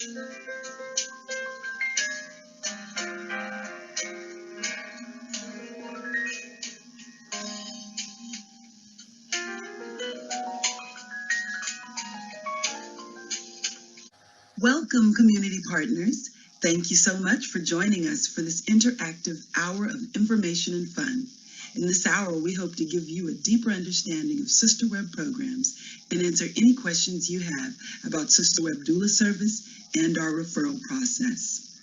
Welcome, community partners. Thank you so much for joining us for this interactive hour of information and fun. In this hour, we hope to give you a deeper understanding of SisterWeb programs and answer any questions you have about SisterWeb doula service and our referral process.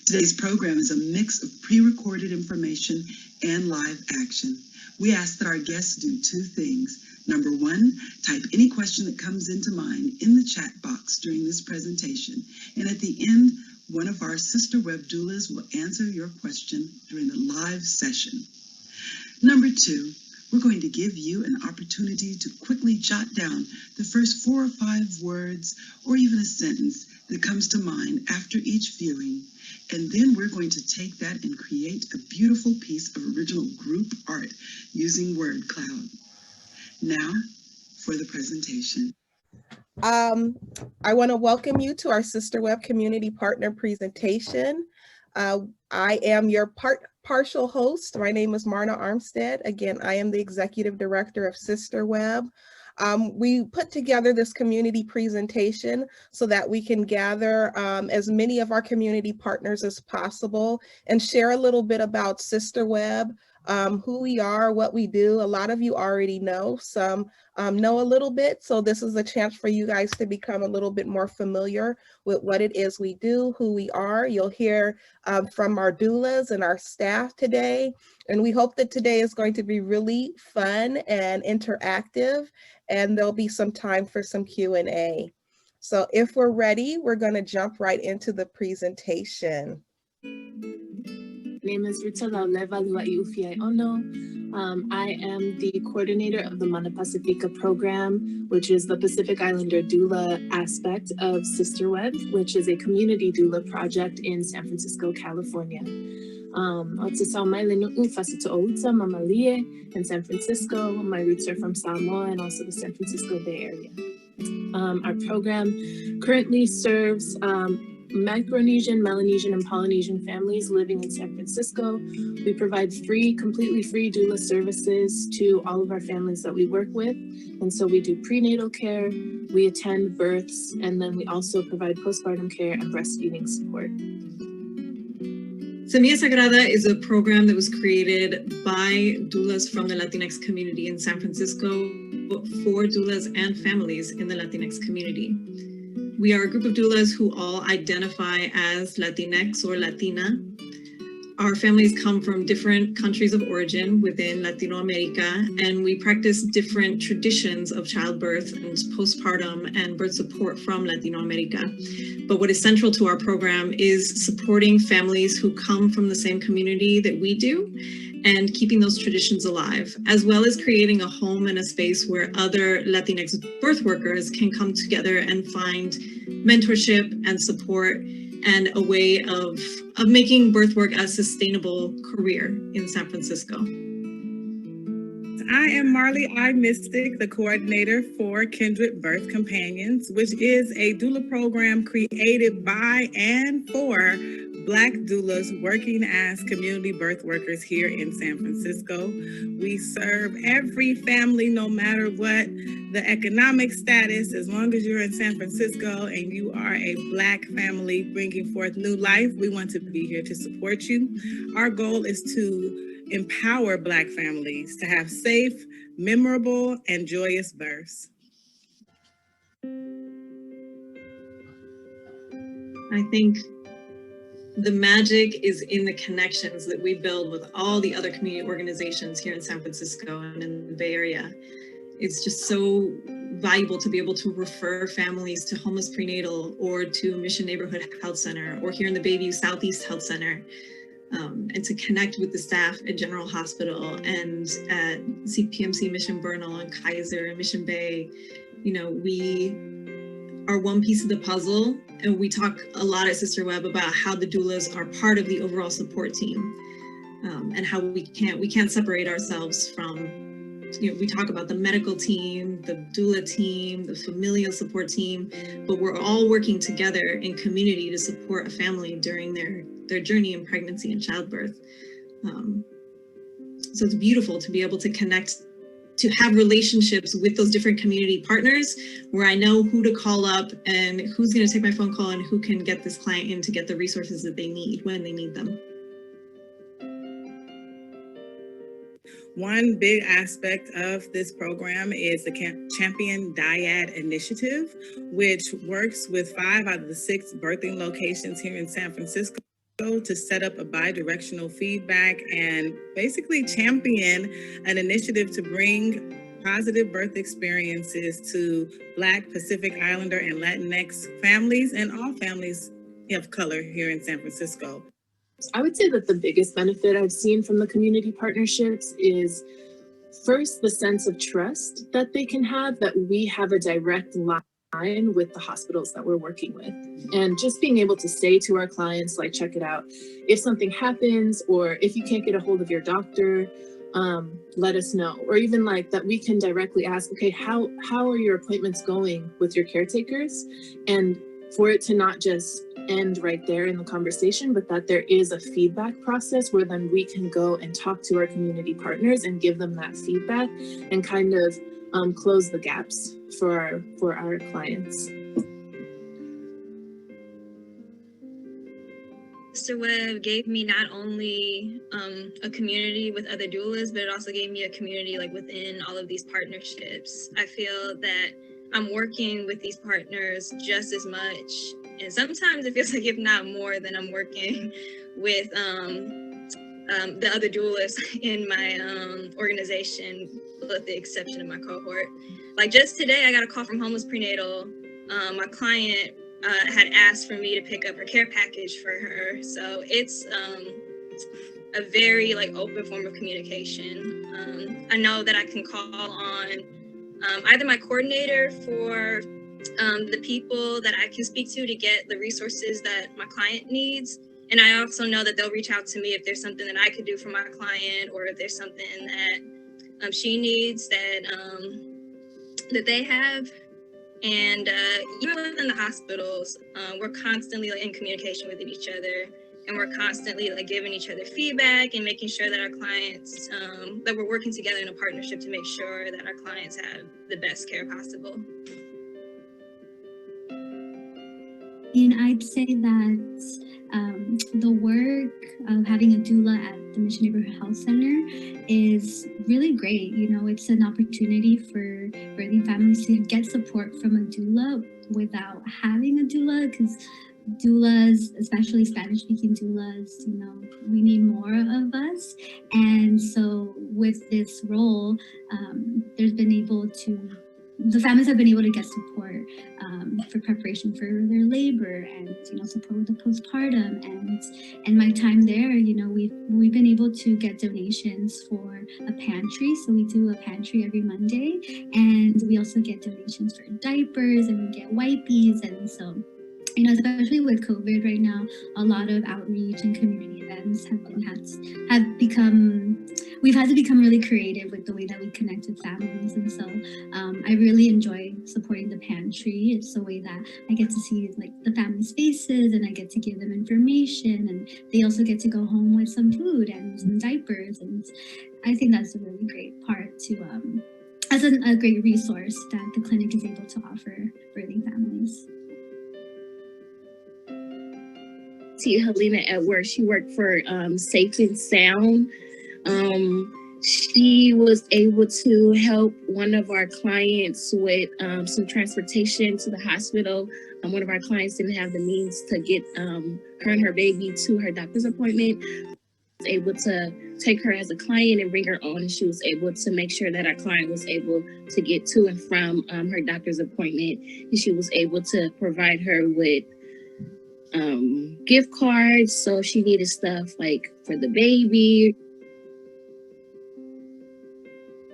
Today's program is a mix of pre-recorded information and live action. We ask that our guests do two things. Number one, type any question that comes into mind in the chat box during this presentation. And at the end, one of our SisterWeb doulas will answer your question during the live session. Number two, we're going to give you an opportunity to quickly jot down the first 4 or 5 words or even a sentence that comes to mind after each viewing. And then we're going to take that and create a beautiful piece of original group art using word cloud. Now for the presentation. I want to welcome you to our SisterWeb Community Partner presentation. I am your partial host. My name is Marna Armstead. Again, I am the Executive Director of SisterWeb. We put together this community presentation so that we can gather as many of our community partners as possible and share a little bit about SisterWeb, who we are, what we do. A lot of you already know, some know a little bit. So this is a chance for you guys to become a little bit more familiar with what it is we do, who we are. You'll hear from our doulas and our staff today. And we hope that today is going to be really fun and interactive, and there'll be some time for some Q&A. So if we're ready, we're going to jump right into the presentation. My name is Rita Lauleva Ono. I am the coordinator of the Mana Pacifica program, which is the Pacific Islander doula aspect of SisterWeb, which is a community doula project in San Francisco, California. In San Francisco. My roots are from Samoa and also the San Francisco Bay Area. Our program currently serves Micronesian, Melanesian, and Polynesian families living in San Francisco. We provide completely free doula services to all of our families that we work with. And so we do prenatal care, we attend births, and then we also provide postpartum care and breastfeeding support. Samia Sagrada is a program that was created by doulas from the Latinx community in San Francisco for doulas and families in the Latinx community. We are a group of doulas who all identify as Latinx or Latina. Our families come from different countries of origin within Latino America, and we practice different traditions of childbirth and postpartum and birth support from Latino America. But what is central to our program is supporting families who come from the same community that we do and keeping those traditions alive, as well as creating a home and a space where other Latinx birth workers can come together and find mentorship and support and a way of making birth work a sustainable career in San Francisco. I am Marley I Mystic, the coordinator for Kindred Birth Companions, which is a doula program created by and for Black doulas working as community birth workers here in San Francisco. We serve every family, no matter what the economic status, as long as you're in San Francisco and you are a Black family bringing forth new life, we want to be here to support you. Our goal is to empower Black families to have safe, memorable, and joyous births. I think the magic is in the connections that we build with all the other community organizations here in San Francisco and in the Bay Area. It's just so valuable to be able to refer families to Homeless Prenatal or to Mission Neighborhood Health Center or here in the Bayview Southeast Health Center, and to connect with the staff at General Hospital and at CPMC Mission Bernal and Kaiser and Mission Bay. You know, we are one piece of the puzzle, and we talk a lot at SisterWeb about how the doulas are part of the overall support team, and how we can't separate ourselves from we talk about the medical team, the doula team, the familial support team, but we're all working together in community to support a family during their journey in pregnancy and childbirth. So it's beautiful to be able to connect, to have relationships with those different community partners where I know who to call up and who's going to take my phone call and who can get this client in to get the resources that they need when they need them. One big aspect of this program is the Champion Dyad Initiative, which works with 5 out of the 6 birthing locations here in San Francisco to set up a bi-directional feedback and basically champion an initiative to bring positive birth experiences to Black, Pacific Islander, and Latinx families and all families of color here in San Francisco. I would say that the biggest benefit I've seen from the community partnerships is first the sense of trust that they can have, that we have a direct line with the hospitals that we're working with. And just being able to say to our clients, like, check it out, if something happens or if you can't get a hold of your doctor, let us know. Or even like that we can directly ask, okay, how are your appointments going with your caretakers? And for it to not just end right there in the conversation, but that there is a feedback process where then we can go and talk to our community partners and give them that feedback and kind of close the gaps for our clients. SisterWeb gave me not only a community with other doulas, but it also gave me a community like within all of these partnerships. I feel that I'm working with these partners just as much, and sometimes it feels like if not more than I'm working with the other doulas in my organization, with the exception of my cohort. Like just today, I got a call from Homeless Prenatal. My client had asked for me to pick up her care package for her. So it's a very like open form of communication. I know that I can call on either my coordinator for the people that I can speak to get the resources that my client needs. And I also know that they'll reach out to me if there's something that I could do for my client, or if there's something that she needs that they have. And even within the hospitals, we're constantly like, in communication with each other, and we're constantly like giving each other feedback and making sure that our clients, that we're working together in a partnership to make sure that our clients have the best care possible. And I'd say that the work of having a doula at the Mission Neighborhood Health Center is really great. You know, it's an opportunity for birthing families to get support from a doula without having a doula, because doulas, especially Spanish-speaking doulas, you know, we need more of us. And so with this role, the families have been able to get support for preparation for their labor, and you know, support with the postpartum. And my time there, you know, we've been able to get donations for a pantry. So we do a pantry every Monday, and we also get donations for diapers, and we get wipes. And so, you know, especially with COVID right now, a lot of outreach and community events we've had to become really creative with the way that we connect with families. And so I really enjoy supporting the pantry. It's a way that I get to see like the family's faces, and I get to give them information, and they also get to go home with some food and some diapers. And I think that's a really great part to, as a great resource that the clinic is able to offer birthing families. Helena at work. She worked for Safe and Sound. She was able to help one of our clients with some transportation to the hospital. One of our clients didn't have the means to get her and her baby to her doctor's appointment. I was able to take her as a client and bring her on, and she was able to make sure that our client was able to get to and from her doctor's appointment. And she was able to provide her with gift cards, so if she needed stuff like for the baby.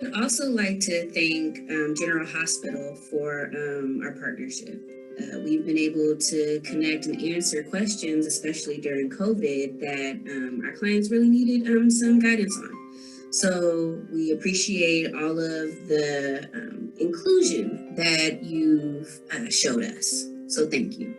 I'd also like to thank General Hospital for our partnership. We've been able to connect and answer questions, especially during COVID, that our clients really needed some guidance on. So we appreciate all of the inclusion that you've showed us. So thank you.